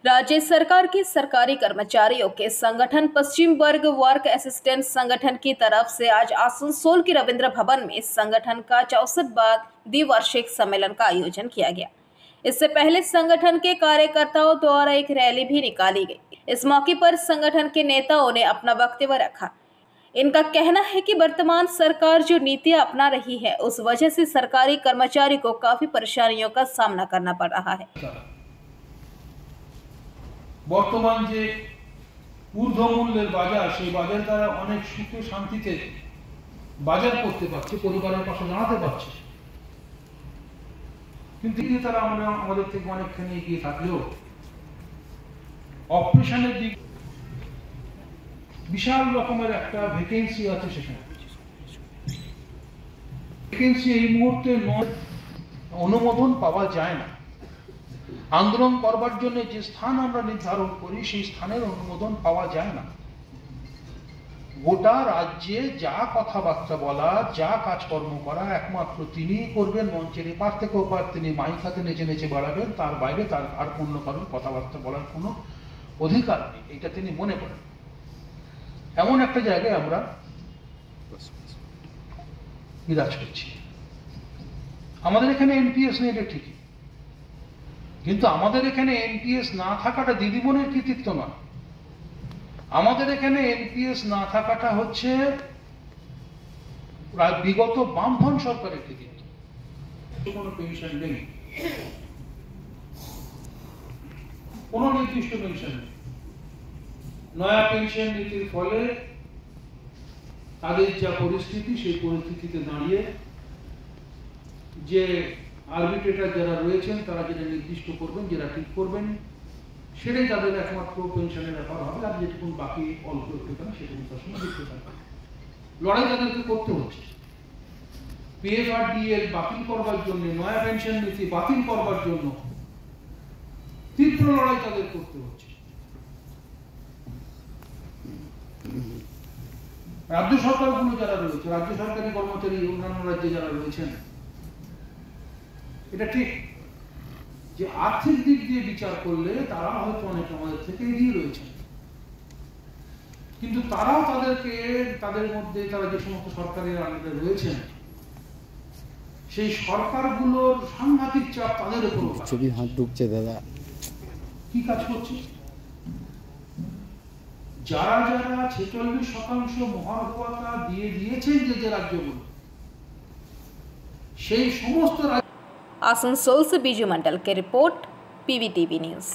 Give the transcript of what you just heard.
राज्य सरकार के सरकारी कर्मचारियों के संगठन पश्चिम वर्ग वर्क असिस्टेंट संगठन की तरफ से आज आसनसोल के रविंद्र भवन में संगठन का 64वां द्विवार्षिक सम्मेलन का आयोजन किया गया। इससे पहले संगठन के कार्यकर्ताओं द्वारा एक रैली भी निकाली गई। इस मौके पर संगठन के नेताओं ने अपना वक्तव्य रखा। इनका कहना है कि वर्तमान सरकार जो नीतियां अपना रही है उस वजह से सरकारी कर्मचारी को काफी परेशानियों का सामना करना पड़ रहा है। বর্তমান যে ঊর্ধ্বমূল্যের বাজার, সেই বাজার তারা অনেক সুখে শান্তিতে বাজার করতে পারছে, পরিবারের পাশে দাঁড়াতে পারছে, কিন্তু তারা আমাদের থেকে অনেকখানি এগিয়ে থাকলেও অপারেশনের দিক বিশাল রকমের একটা ভ্যাকেন্সি আছে। সেখানে ভ্যাকেন্সি এই মুহূর্তে অনুমোদন পাওয়া যায় না। আন্দোলন করবার জন্য যে স্থান আমরা নির্ধারণ করি সেই স্থানের অনুমোদন পাওয়া যায় না। গোটা রাজ্যে যা কথাবার্তা বলা, যা কাজকর্ম করা একমাত্র তিনিই করবেন। মঞ্চের এপার থেকে ওপার তিনি মাইক হাতে নেচে নেচে বাড়াবেন, তার বাইরে তার আর অন্য কারোর কথাবার্তা বলার কোনো অধিকার নেই, এটা তিনি মনে করেন। এমন একটা জায়গায় আমরা বিরাজ করছি। আমাদের এখানে এনপিএস নেই, এটা ঠিকই, কিন্তু আমাদের এখানে এনপিএস না থাকাটা দিদিমণির কৃতিত্ব নয়। আমাদের এখানে এনপিএস না থাকাটা হচ্ছে বিগত বামফ্রন্ট সরকারের কৃতিত্ব। কোনো পেনশন নেই, কোনো নির্দিষ্ট পেনশন নেই। নয়া পেনশন নীতির ফলে তাদের যা পরিস্থিতি, সেই পরিস্থিতিতে দাঁড়িয়ে যে আরবিট্রেটর যারা রয়েছেন তারা যেটা নির্দিষ্ট করবেন, যেটা ঠিক করবেন, সেটাই তাদের একমাত্র পেনশনের ব্যাপার হবে। আর যেটুকুন বাকি অল্প একটুখানি সেটুকু তার সঙ্গে যুক্ত থাকবে। লড়াই তাদেরকে করতে হচ্ছে। পিএফআরডিএল বাতিল করবার জন্য, নয়া পেনশন নীতি বাতিল করবার জন্য তীব্র লড়াই তাদের করতে হচ্ছে। রাজ্য সরকারগুলো যারা রয়েছে, রাজ্য সরকারি কর্মচারী অন্যান্য রাজ্যে যারা রয়েছেন, এটা ঠিক যে আর্থিক দিক দিয়ে বিচার করলে তারা হয়তো অনেক আমাদের থেকে এগিয়ে রয়েছে, কিন্তু তারাও তাদের মধ্যে তারা যে সমস্ত সরকারের আন্ডারে রয়েছেন সেই সরকারগুলোর সাংঘাতিক চাপ তাদের উপর হাত ঢুকছে। দাদা কি কাজ করছে? যারা 46% মহার্ঘ দিয়ে দিয়েছেন যে রাজ্যগুলো, সেই সমস্ত आसनसोल से बीजू मंडल की रिपोर्ट, पीवीटीवी न्यूज़।